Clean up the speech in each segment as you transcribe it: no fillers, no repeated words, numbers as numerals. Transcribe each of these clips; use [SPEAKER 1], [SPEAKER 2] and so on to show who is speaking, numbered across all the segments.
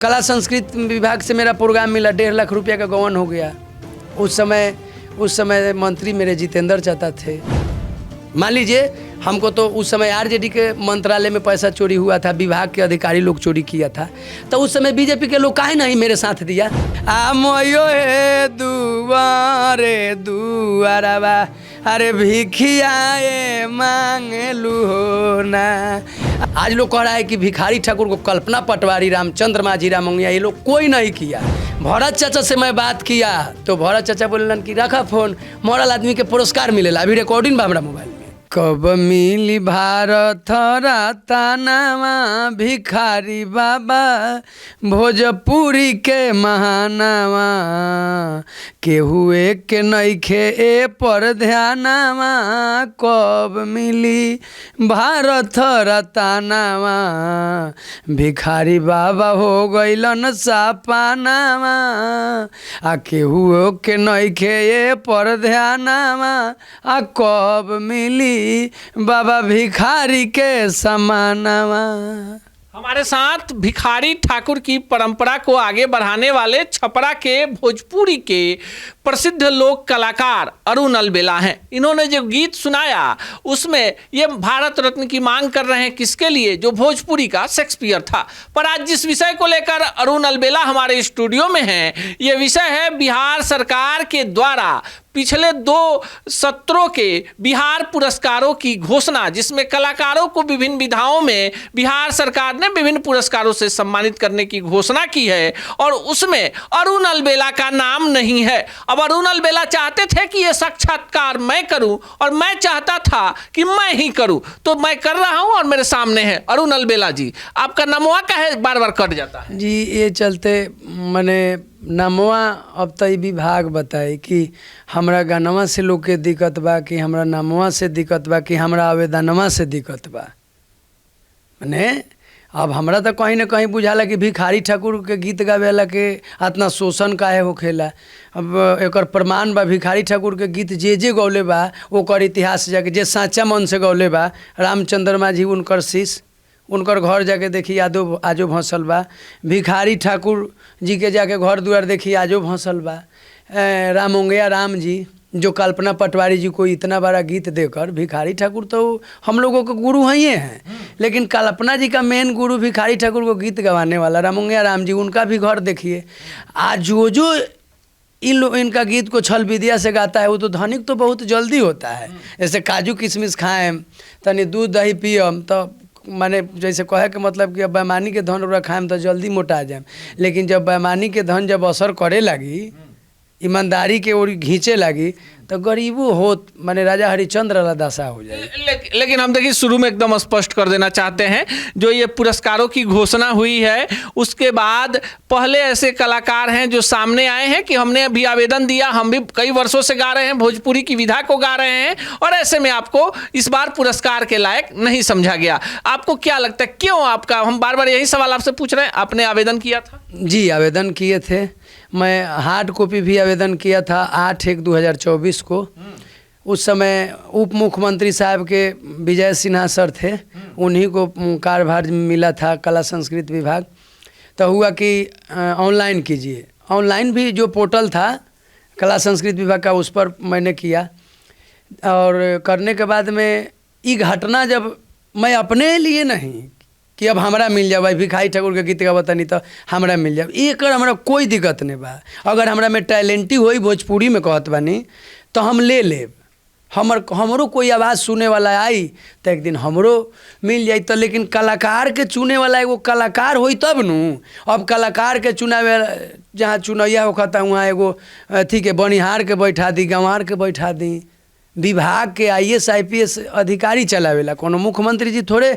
[SPEAKER 1] कला संस्कृत विभाग से मेरा प्रोग्राम मिला, 1.5 लाख रुपया का गबन हो गया। उस समय मंत्री मेरे जितेंद्र चाचा थे। मान लीजिए हमको तो उस समय आरजेडी के मंत्रालय में पैसा चोरी हुआ था, विभाग के अधिकारी लोग चोरी किया था, तो उस समय बीजेपी के लोग काहे नहीं मेरे साथ दिया। आमयो हे दुआरे दुआरबा अरे भिखियाए मांगलू हो ना। आज लोग कह रहा है कि भिखारी ठाकुर को कल्पना पटवारी, रामचंद्र माझी, रामंगिया, ये लोग कोई नहीं किया। भरत चाचा से मैं बात किया तो भरत चाचा बोलन कि रखा फोन, मरल आदमी के पुरस्कार मिलेला, अभी रिकॉर्डिंग बा हमरा मोबाइल में। कब मिली भारत रतनवा भिखारी बाबा भोजपुरी के महानवा, केहू के नइखे ए पर ध्यानवा, कब मिली भारत रतनवा भिखारी बाबा हो गइलन सापानवा, आ केहू के नइखे ए पर ध्यानवा, आ कब मिली बाबा भिखारी के समानवा।
[SPEAKER 2] हमारे साथ भिखारी ठाकुर की परंपरा को आगे बढ़ाने वाले छपरा के भोजपुरी के प्रसिद्ध लोक कलाकार अरुण अलबेला हैं। इन्होंने जो गीत सुनाया उसमें ये भारत रत्न की मांग कर रहे हैं, किसके लिए? जो भोजपुरी का शेक्सपियर था। पर आज जिस विषय को लेकर अरुण अलबेला हमारे स्टूडियो में हैं, ये विषय है बिहार सरकार के द्वारा पिछले 2 सत्रों के बिहार पुरस्कारों की घोषणा, जिसमें कलाकारों को विभिन्न विधाओं में बिहार सरकार ने विभिन्न पुरस्कारों से सम्मानित करने की घोषणा की है, और उसमें अरुण अलबेला का नाम नहीं है। अब अरुण अलबेला चाहते थे कि ये साक्षात्कार मैं करूं, और मैं चाहता था कि मैं ही करूं, तो मैं कर रहा हूं और मेरे सामने है अरुण अलबेला जी। आपका नमवा का है बार बार कट जाता है
[SPEAKER 1] जी, ये चलते मैंने नमवा अब तो विभाग बताए कि हमरा गानवा से लोग के दिक्कत बा, कि हमरा नमवा से दिक्कत बा, कि हमरा आवेदनवा से दिक्कत बा। मने अब हमरा तो कहीं ना कहीं बुझाला कि भिखारी ठाकुर के गीत गावेला के इतना शोषण काहे होखेला। अब एकर प्रमाण बा, भिखारी ठाकुर के गीत जे गौले बा ओकर इतिहास जाके जे साचा मन से गौले बा, रामचंद्र माझी उनकर शिष्य, उनकर घर जाके देखी आजो भंसल बा। भिखारी ठाकुर जी के जाके घर द्वार देखी आजो भंसल बा। रामंगिया राम जी जो कल्पना पटवारी जी को इतना बड़ा गीत देकर, भिखारी ठाकुर तो हम लोगों के गुरु हैं ही हैं, लेकिन कल्पना जी का मेन गुरु भिखारी ठाकुर को गीत गवाने वाला रामंगिया राम जी, उनका भी घर देखिए। आज जो इनका गीत को छल विद्या से गाता है वो तो धनिक तो बहुत जल्दी होता है। जैसे काजू किशमिश खाएं, तनी दूध दही पियम, तो माने जैसे कहे के मतलब कि अब बेईमानी के धन ओकरा खाएम तो जल्दी मोटा जाए, लेकिन जब बेईमानी के धन जब असर करे लगी, ईमानदारी के ओर घींचे लगी, तो गरीबो होत माने राजा हरिश्चंद्र वाला दशा हो जाए।
[SPEAKER 2] लेकिन हम देखिए शुरू में एकदम स्पष्ट कर देना चाहते हैं, जो ये पुरस्कारों की घोषणा हुई है उसके बाद पहले ऐसे कलाकार हैं जो सामने आए हैं कि हमने अभी आवेदन दिया, हम भी कई वर्षों से गा रहे हैं, भोजपुरी की विधा को गा रहे हैं, और ऐसे में आपको इस बार पुरस्कार के लायक नहीं समझा गया। आपको क्या लगता है क्यों? आपका हम बार बार यही सवाल आपसे पूछ रहे हैं। आपने आवेदन किया था?
[SPEAKER 1] जी, आवेदन किए थे। मैं हार्ड कॉपी भी आवेदन किया था 8/1/2024 को। उस समय उप मुख्यमंत्री साहब के विजय सिन्हा सर थे, उन्हीं को कार्यभार मिला था कला संस्कृत विभाग। तो हुआ कि ऑनलाइन कीजिए, ऑनलाइन भी जो पोर्टल था कला संस्कृत विभाग का, उस पर मैंने किया। और करने के बाद में ये घटना जब मैं अपने लिए नहीं कि अब हमरा मिल जाए, भाई भिखारी ठाकुर के गीत गावता नहीं तो हमरा मिल जाए, एक हमरा कोई दिक्कत नहीं बा। अगर हमरा में टैलेंटी होई भोजपुरी में कहत बानी तो हम ले लेब, हमरो कोई आवाज़ सुने वाला आई तो एक दिन हमरो मिल जाए। तो लेकिन कलाकार के चुने वाला एगो कलाकार होई तब नू। अब कलाकार के चुनावे जहाँ चुनैया होता वहाँ एगो अथी के बनिहार के बैठा दी, गंवार के बैठा दी। विभाग के IAS IPS अधिकारी चलावेला, कोनो मुख्यमंत्री जी थोड़े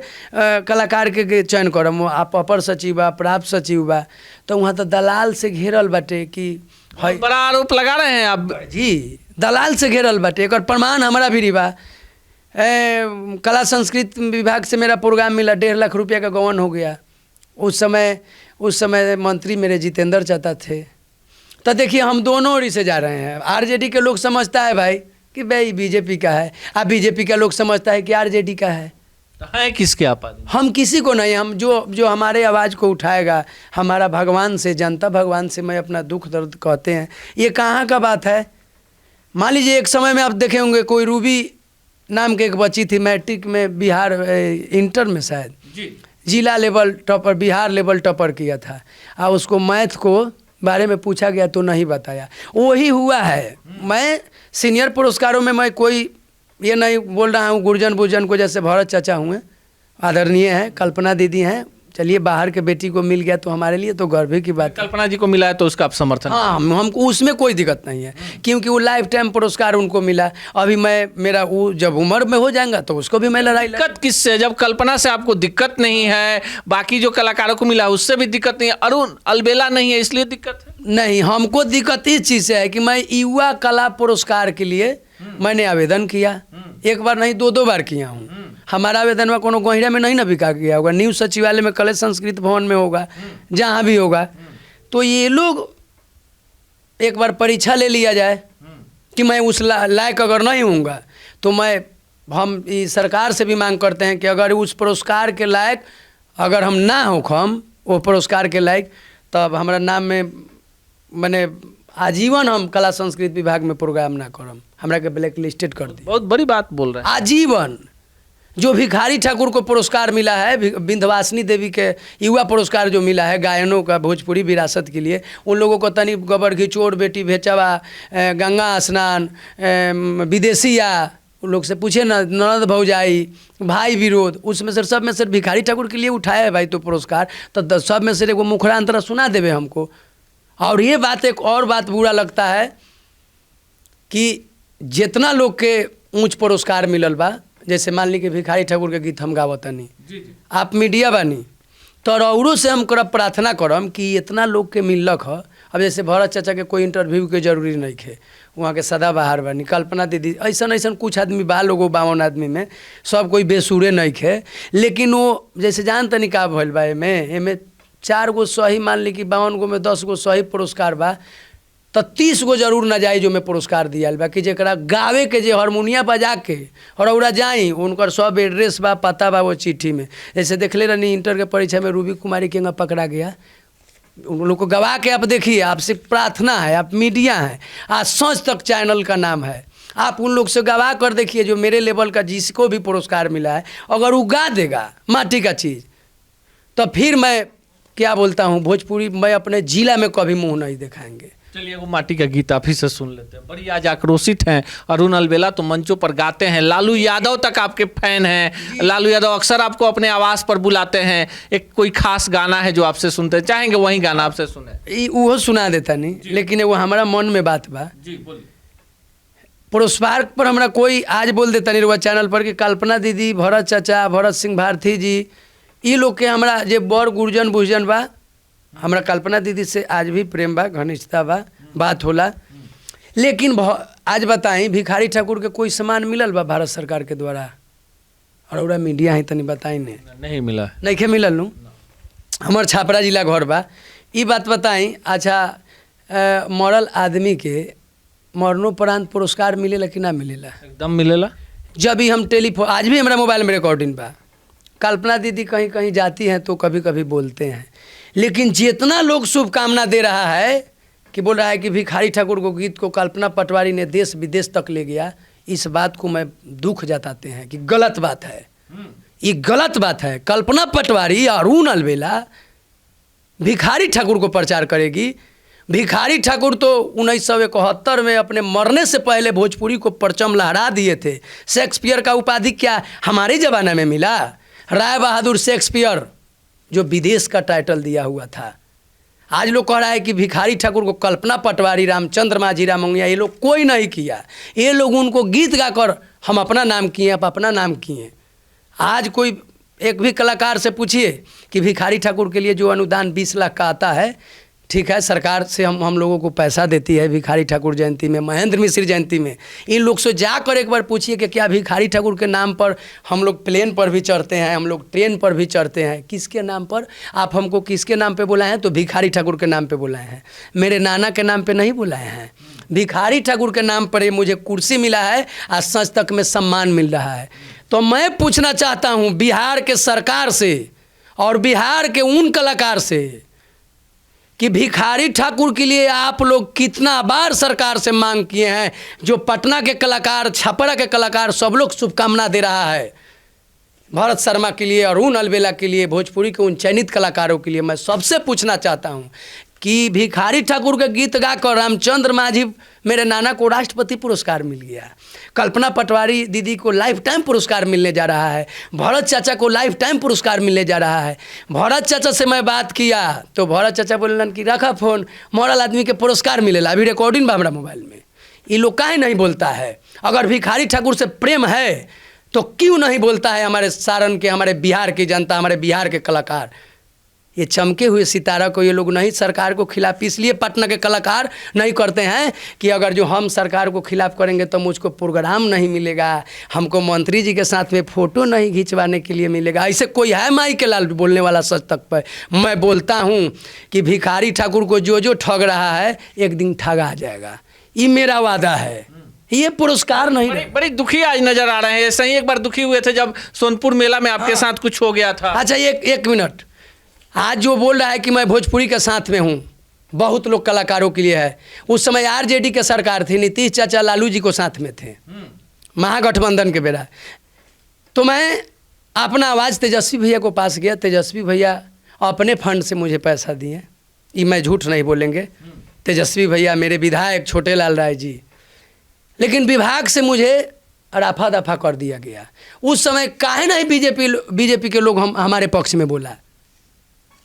[SPEAKER 1] कलाकार के चयन करम। आप अपर सचिव बा, प्राप्त सचिव बा, तो वहाँ तो दलाल से घेरल बाटे कि
[SPEAKER 2] बड़ा आरोप लगा रहे हैं आप
[SPEAKER 1] जी, दलाल से घेरल बाटे। एक प्रमाण हमारा भी बा। कला संस्कृत विभाग से मेरा प्रोग्राम मिला, 1.5 लाख रुपया का गबन हो गया। उस समय मंत्री मेरे जितेंद्र चाचा थे। तो देखिए हम दोनों ओर से जा रहे हैं। आरजेडी के लोग समझता है भाई कि भाई बीजेपी का है, अब बीजेपी का लोग समझता है कि आरजेडी का है।
[SPEAKER 2] तो है किसके आप?
[SPEAKER 1] हम किसी को नहीं, हम जो हमारे आवाज़ को उठाएगा, हमारा भगवान से, जनता भगवान से मैं अपना दुख दर्द कहते हैं। ये कहाँ का बात है? मान लीजिए एक समय में आप देखे होंगे कोई रूबी नाम की एक बच्ची थी, मैट्रिक में बिहार इंटर में शायद जिला लेवल टॉपर, बिहार लेवल टॉपर किया था, और उसको मैथ को बारे में पूछा गया तो नहीं बताया। वही हुआ है। मैं सीनियर पुरस्कारों में मैं कोई ये नहीं बोल रहा हूँ गुरजन बुर्जन को, जैसे भरत चाचा हुए आदरणीय हैं, कल्पना दीदी हैं, चलिए बाहर के बेटी को मिल गया तो हमारे लिए तो गर्व की बात है।
[SPEAKER 2] कल्पना जी को मिला है तो उसका आप समर्थन?
[SPEAKER 1] हाँ, हमको उसमें कोई दिक्कत नहीं है, क्योंकि वो लाइफ टाइम पुरस्कार उनको मिला। अभी मेरा वो जब उम्र में हो जाएगा तो उसको भी मैं लड़ाई।
[SPEAKER 2] दिक्कत किससे? जब कल्पना से आपको दिक्कत नहीं है, बाकी जो कलाकारों को मिला उससे भी दिक्कत नहीं है, अरुण अलबेला नहीं है इसलिए दिक्कत है?
[SPEAKER 1] नहीं, हमको दिक्कत इस चीज़ से है कि मैं युवा कला पुरस्कार के लिए मैंने आवेदन किया, एक बार नहीं 2 बार किया हूँ। हमारा आवेदन में कोनो गोहिरा में नहीं ना बिका गया होगा, न्यू सचिवालय में, कलेक्टर संस्कृत भवन में होगा, जहाँ भी होगा। तो ये लोग एक बार परीक्षा ले लिया जाए कि मैं उस लायक अगर नहीं हूँगा तो हम सरकार से भी मांग करते हैं कि अगर उस पुरस्कार के लायक अगर हम ना हो, हम वो पुरस्कार के लायक, तब हमारा नाम में मैंने आजीवन हम कला संस्कृत विभाग में प्रोग्राम ना करम, हमरा के ब्लैक लिस्टेड कर दी।
[SPEAKER 2] बहुत बड़ी बात बोल रहे हैं।
[SPEAKER 1] आजीवन। जो भिखारी ठाकुर को पुरस्कार मिला है, विंध्यवासिनी देवी के युवा पुरस्कार जो मिला है गायनों का भोजपुरी विरासत के लिए, उन लोगों को तनी गोबर घिचोड़, बेटी भेचवा, गंगा स्नान, विदेशिया, उन लोग से पूछे ना, ननद भौजाई, भाई विरोध, उसमें से सब में से भिखारी ठाकुर के लिए उठाया है भाई तो पुरस्कार, तो सब में से एगो मुखरांतरा सुना देवे हमको। और ये बात, एक और बात बुरा लगता है कि जितना लोग के ऊंच पुरस्कार मिलल बा, जैसे मान ली कि भिखारी ठाकुर के गीत हम गावतनी, आप मीडिया बानी, तो औरों से हम करब प्रार्थना करम कि इतना लोग के मिलक ह। अब जैसे भरत चाचा के कोई इंटरव्यू के जरूरी नहीं है, वहाँ के सदाबहार बानी, कल्पना दीदी, ऐसा कुछ आदमी बा, लोगो 52 आदमी में सब कोई बेसुरे नहीं है, लेकिन वो जैसे जानते नहीं का भइल बा, एमे 4 गो सही, मान ली कि 52 गो में 10 गो सही पुरस्कार बा, तो 30 गो जरूर नाजायज में पुरस्कार दिया बा कि जरा गावे के, जो हारमोनिया बजा के और जाई, उनकर सब एड्रेस बा, पता बा वो चिट्ठी में। जैसे देखले रहनी इंटर के परीक्षा में रूबी कुमारी के पकड़ा गया, उन लोग को गवा के आप देखिए, आपसे प्रार्थना है, आप मीडिया हैं, आज सच तक चैनल का नाम है, आप उन लोग से गवा कर देखिए जो मेरे लेवल का जिसको भी पुरस्कार मिला है, अगर वो गा देगा माटी का चीज़, तो फिर मैं क्या बोलता हूँ, भोजपुरी मैं अपने जिला में कभी मुंह नहीं दिखाएंगे।
[SPEAKER 2] चलिए वो माटी का गीत आप ही से सुन लेते हैं। बड़ी आज आक्रोशित हैं अरुण अलबेला, तो मंचों पर गाते हैं, लालू यादव तक आपके फैन हैं, लालू यादव अक्सर आपको अपने आवाज़ पर बुलाते हैं। एक कोई खास गाना है जो आपसे सुनते हैं, चाहेंगे वही गाना आपसे सुने?
[SPEAKER 1] वो सुना देता नहीं, लेकिन वो हमारा मन में बात बा।
[SPEAKER 2] जी बोलिए।
[SPEAKER 1] पुरस्कार पर हमारा कोई आज बोल देता नहीं रुआ चैनल पर कि कल्पना दीदी, भरत चाचा, भरत सिंह भारती जी, ये लोग के हमारा जे बड़ गुरजन बुर्जन बा, हमरा कल्पना दीदी से आज भी प्रेम बा, घनिष्ठता बा, बात होला। लेकिन आज बताएं, भिखारी ठाकुर के कोई सम्मान मिलल बा भारत सरकार के द्वारा? और मीडिया है तनी बताई ने,
[SPEAKER 2] नहीं मिला,
[SPEAKER 1] नहीं के मिलल नू। हमार छापरा जिला घर बा, ये बात बताई। अच्छा, मरल आदमी के मरणोपरांत पुरस्कार मिलेला कि ना मिलेला?
[SPEAKER 2] एकदम मिलेला। जब
[SPEAKER 1] भी हम टेलीफोन, आज भी हमारा मोबाइल में रिकॉर्डिंग बा, कल्पना दीदी कहीं कहीं जाती हैं तो कभी कभी बोलते हैं, लेकिन जितना लोग शुभकामना दे रहा है कि बोल रहा है कि भिखारी ठाकुर को गीत को कल्पना पटवारी ने देश विदेश तक ले गया, इस बात को मैं दुख जताते हैं कि गलत बात है, ये गलत बात है। कल्पना पटवारी, अरुण अलबेला भिखारी ठाकुर को प्रचार करेगी। भिखारी ठाकुर तो 1971 में अपने मरने से पहले भोजपुरी को परचम लहरा दिए थे। शेक्सपियर का उपाधि क्या हमारे ज़माने में मिला? राय बहादुर शेक्सपियर, जो विदेश का टाइटल दिया हुआ था। आज लोग कह रहा है कि भिखारी ठाकुर को कल्पना पटवारी, रामचंद्र माझी, रामंगिया, ये लोग कोई नहीं किया, ये लोग उनको गीत गाकर हम अपना नाम किए, आप अपना नाम किए। आज कोई एक भी कलाकार से पूछिए कि भिखारी ठाकुर के लिए जो अनुदान 20 लाख का आता है, ठीक है, सरकार से हम लोगों को पैसा देती है भिखारी ठाकुर जयंती में, महेंद्र मिश्र जयंती में, इन लोग से जाकर एक बार पूछिए कि क्या भिखारी ठाकुर के नाम पर हम लोग प्लेन पर भी चढ़ते हैं, हम लोग ट्रेन पर भी चढ़ते हैं? किसके नाम पर? आप हमको किसके नाम पे बुलाए हैं? तो भिखारी ठाकुर के नाम पे बुलाए हैं, मेरे नाना के नाम पे नहीं बुलाए हैं। भिखारी ठाकुर के नाम पर मुझे कुर्सी मिला है, आज सच तक में सम्मान मिल रहा है। तो मैं पूछना चाहता हूं बिहार के सरकार से और बिहार के उन कलाकार से कि भिखारी ठाकुर के लिए आप लोग कितना बार सरकार से मांग किए हैं। जो पटना के कलाकार, छपरा के कलाकार सब लोग शुभकामना दे रहा है भरत शर्मा के लिए, अरुण अलबेला के लिए, भोजपुरी के उन चयनित कलाकारों के लिए। मैं सबसे पूछना चाहता हूं कि भिखारी ठाकुर के गीत गाकर रामचंद्र मांझी मेरे नाना को राष्ट्रपति पुरस्कार मिल गया, कल्पना पटवारी दीदी को लाइफ टाइम पुरस्कार मिलने जा रहा है, भरत चाचा को लाइफ टाइम पुरस्कार मिलने जा रहा है। भरत चाचा से मैं बात किया तो भरत चाचा बोलन कि रखा फोन, मरल आदमी के पुरस्कार मिलेला, अभी रिकॉर्डिंग बा हमारा मोबाइल में। ये लोग काहे नहीं बोलता है? अगर भिखारी ठाकुर से प्रेम है तो क्यों नहीं बोलता है हमारे सारण के, हमारे बिहार की जनता, हमारे बिहार के कलाकार? ये चमके हुए सितारा को ये लोग नहीं सरकार को खिलाफ, इसलिए पटना के कलाकार नहीं करते हैं कि अगर जो हम सरकार को खिलाफ करेंगे तो मुझको प्रोग्राम नहीं मिलेगा, हमको मंत्री जी के साथ में फ़ोटो नहीं खिंचवाने के लिए मिलेगा। ऐसे कोई है माई के लाल बोलने वाला सच तक पर? मैं बोलता हूँ कि भिखारी ठाकुर को जो जो ठग रहा है एक दिन ठगा जाएगा, ये मेरा वादा है। ये पुरस्कार नहीं।
[SPEAKER 2] बड़ी दुखी आज नजर आ रहे हैं। ऐसे ही एक बार दुखी हुए थे जब सोनपुर मेला में आपके साथ कुछ हो गया था।
[SPEAKER 1] अच्छा एक मिनट, आज जो बोल रहा है कि मैं भोजपुरी के साथ में हूँ, बहुत लोग कलाकारों के लिए है। उस समय आरजेडी के सरकार थी, नीतीश चाचा लालू जी को साथ में थे, महागठबंधन के बेरा। तो मैं अपना आवाज़ तेजस्वी भैया को पास गया, तेजस्वी भैया अपने फंड से मुझे पैसा दिए, ये मैं झूठ नहीं बोलेंगे। तेजस्वी भैया मेरे विधायक छोटे लाल राय जी, लेकिन विभाग से मुझे रफा दफा कर दिया गया। उस समय काहे नहीं बीजेपी के लोग हमारे पक्ष में बोला?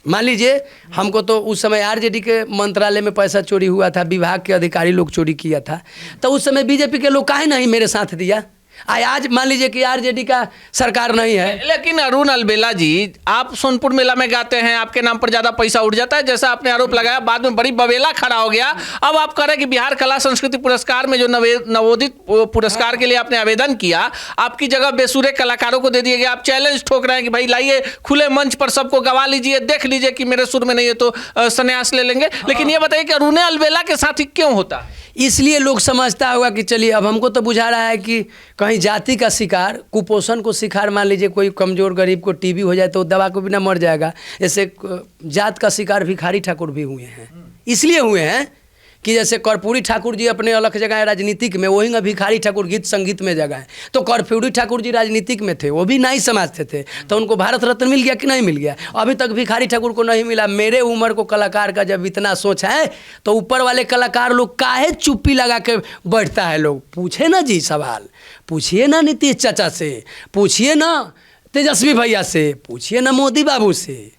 [SPEAKER 1] मान लीजिए हमको तो उस समय आरजेडी के मंत्रालय में पैसा चोरी हुआ था, विभाग के अधिकारी लोग चोरी किया था, तो उस समय बीजेपी के लोग काहे नहीं मेरे साथ दिया? आज मान लीजिए कि आरजेडी का सरकार नहीं है।
[SPEAKER 2] लेकिन अरुण अलबेला जी, आप सोनपुर मेला में गाते हैं, आपके नाम पर ज़्यादा पैसा उठ जाता है जैसा आपने आरोप लगाया, बाद में बड़ी बवेला खड़ा हो गया। अब आप कह रहे हैं कि बिहार कला संस्कृति पुरस्कार में जो नवोदित पुरस्कार के लिए आपने आवेदन किया, आपकी जगह बेसुरे कलाकारों को दे दिया गया। आप चैलेंज ठोक रहे हैं कि भाई लाइए खुले मंच पर सबको गवा लीजिए, देख लीजिए कि मेरे सुर में नहीं है तो संन्यास ले लेंगे। लेकिन ये बताइए कि अरुण अलबेला के साथ ही क्यों होता है?
[SPEAKER 1] इसलिए लोग समझता होगा कि चलिए अब हमको तो बुझा रहा है कि कहीं जाति का शिकार, कुपोषण को शिकार, मान लीजिए कोई कमज़ोर गरीब को टीबी हो जाए तो दवा को बिना मर जाएगा, ऐसे जात का शिकार भिखारी ठाकुर भी हुए हैं। इसलिए हुए हैं कि जैसे कर्पूरी ठाकुर जी अपने अलग जगह है राजनीतिक में, वहीं का भिखारी ठाकुर गीत संगीत में जगह है। तो कर्पूरी ठाकुर जी राजनीतिक में थे, वो भी नाई समाज से थे, तो उनको भारत रत्न मिल गया कि नहीं मिल गया? अभी तक भिखारी ठाकुर को नहीं मिला। मेरे उम्र को कलाकार का जब इतना सोच है तो ऊपर वाले कलाकार लोग काहे चुप्पी लगा के बैठता है? लोग पूछे ना जी, सवाल पूछिए ना नीतीश चाचा से, पूछिए ना तेजस्वी भैया से, पूछिए ना मोदी बाबू से।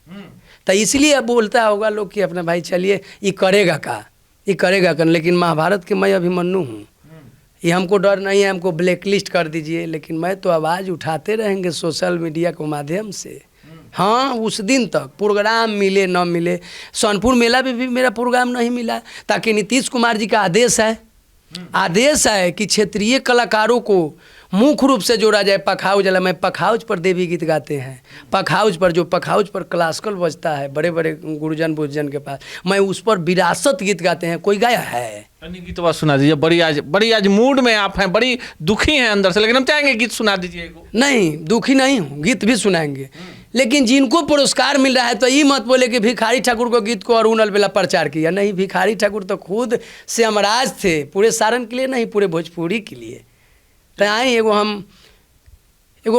[SPEAKER 1] तो इसलिए अब बोलता होगा लोग कि अपना भाई चलिए ये करेगा का, ये करेगा कर। लेकिन महाभारत के मैं अभिमन्यु हूँ, ये हमको डर नहीं है, हमको ब्लैक लिस्ट कर दीजिए, लेकिन मैं तो आवाज़ उठाते रहेंगे सोशल मीडिया के माध्यम से। हाँ, उस दिन तक प्रोग्राम मिले न मिले, सोनपुर मेला में भी मेरा प्रोग्राम नहीं मिला, ताकि नीतीश कुमार जी का आदेश है कि क्षेत्रीय कलाकारों को मुख्य रूप से जोड़ा जाए। पखाउज वाला, मैं पखाउज पर देवी गीत गाते हैं, पखाउज पर क्लासिकल बजता है बड़े बड़े गुरुजन बुजुर्गन के पास, मैं उस पर विरासत गीत गाते हैं। कोई गाया है?
[SPEAKER 2] गीत बात सुना दीजिए। बड़ी आज मूड में आप हैं, बड़ी दुखी हैं अंदर से, लेकिन हम चाहेंगे गीत सुना दीजिए।
[SPEAKER 1] नहीं, दुखी नहीं हूँ, गीत भी सुनाएंगे। लेकिन जिनको पुरस्कार मिल रहा है तो ये मत बोले कि भिखारी ठाकुर को गीत को अरुण अलबेला प्रचार किया। नहीं, भिखारी ठाकुर तो खुद से अमराज थे, पूरे सारण के लिए नहीं, पूरे भोजपुरी के लिए। तो आई एगो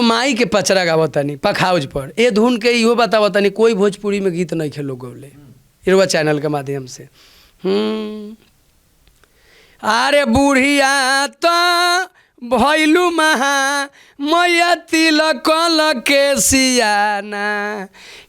[SPEAKER 1] माई के पचरा गावतानी पखाउज पर, ए धुन के इहो बतावतानी कोई भोजपुरी में गीत नहीं खेलो गौले इरवा चैनल के माध्यम से। अरे बुढ़िया तो भैलू महा मैया तिलक के सियाना,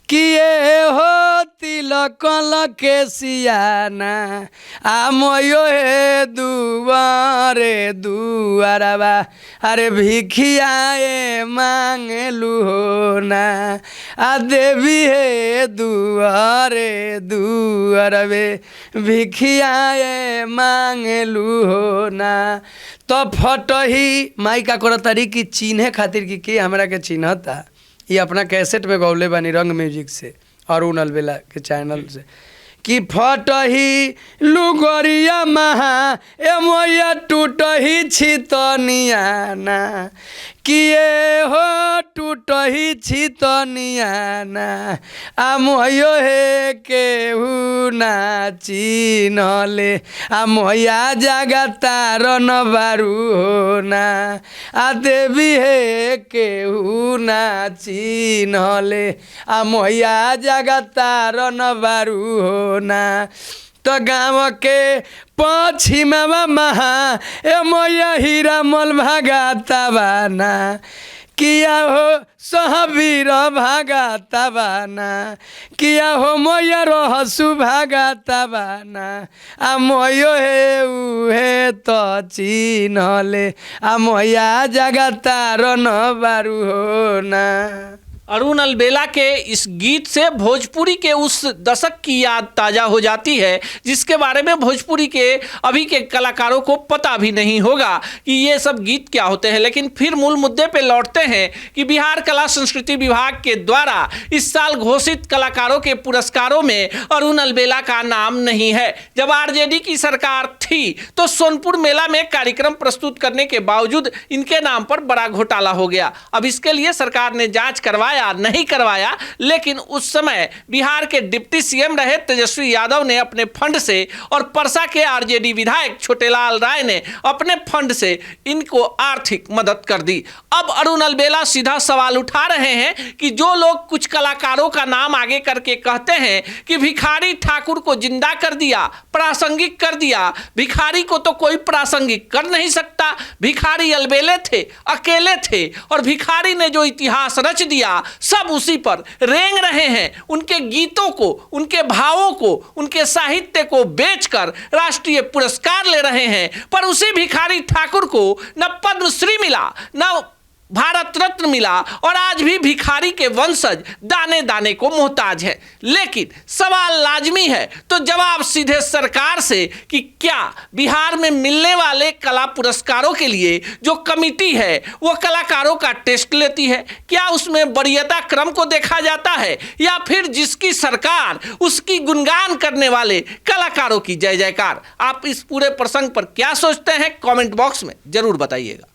[SPEAKER 1] किए हो तिलक के सियाना, आमयो हे दुआरे दुआरबा, अरे भिखियाए मांगलू हो ना, आ देवी हे दुआरे दुआरबे, भिखियाए मांगलू हो ना। तो फटही माई का करतारी की चिन्हे खातिर की के हमरा के चिन्हता, ये अपना कैसेट में गौले बानी रंग म्यूजिक से, अरुण अलबेला के चैनल से, कि फटही लुगरिया महा ए मोया टूटही छितनियाना, किए हो टूटही छितनियाना आ मोयो हे केहू ना चिन्हले आ मोया जगतार न बारू हो ना आ देवी हे केहू ना चिन्हले आ मोया जगतार न बारू हो ना तो गाँव के पश्चिमा महा ए मोया हीरा मल भागाता बाना किया हो सहबीर भागाता बाना किया हो मोया रहसु भागाता बाना आ मोयो हे उहे तो चिन्हले आ मोया जगतार न बारू हो ना।
[SPEAKER 2] अरुण अलबेला के इस गीत से भोजपुरी के उस दशक की याद ताज़ा हो जाती है जिसके बारे में भोजपुरी के अभी के कलाकारों को पता भी नहीं होगा कि ये सब गीत क्या होते हैं। लेकिन फिर मूल मुद्दे पे लौटते हैं कि बिहार कला संस्कृति विभाग के द्वारा इस साल घोषित कलाकारों के पुरस्कारों में अरुण अलबेला का नाम नहीं है। जब आरजेडी की सरकार थी तो सोनपुर मेला में कार्यक्रम प्रस्तुत करने के बावजूद इनके नाम पर बड़ा घोटाला हो गया। अब इसके लिए सरकार ने जांच करवाया नहीं करवाया, लेकिन उस समय बिहार के डिप्टी सीएम रहे तेजस्वी यादव ने अपने फंड से और परसा के आरजेडी विधायक छोटेलाल राय ने अपने फंड से इनको आर्थिक मदद कर दी। अब अरुण अलबेला सीधा सवाल उठा रहे हैं कि जो लोग कुछ कलाकारों का नाम आगे करके कहते हैं कि भिखारी ठाकुर को जिंदा कर दिया, प्रासंगिक कर दिया, भिखारी को तो कोई प्रासंगिक कर नहीं सकता, भिखारी अलबेले थे, अकेले थे और भिखारी ने जो इतिहास रच दिया सब उसी पर रेंग रहे हैं। उनके गीतों को, उनके भावों को, उनके साहित्य को बेचकर राष्ट्रीय पुरस्कार ले रहे हैं, पर उसी भिखारी ठाकुर को न पद्मश्री मिला न भारत रत्न मिला और आज भी भिखारी के वंशज दाने दाने को मोहताज है। लेकिन सवाल लाजमी है तो जवाब सीधे सरकार से कि क्या बिहार में मिलने वाले कला पुरस्कारों के लिए जो कमिटी है वो कलाकारों का टेस्ट लेती है? क्या उसमें वरीयता क्रम को देखा जाता है या फिर जिसकी सरकार उसकी गुणगान करने वाले कलाकारों की जय जयकार? आप इस पूरे प्रसंग पर क्या सोचते हैं? कमेंट बॉक्स में जरूर बताइएगा।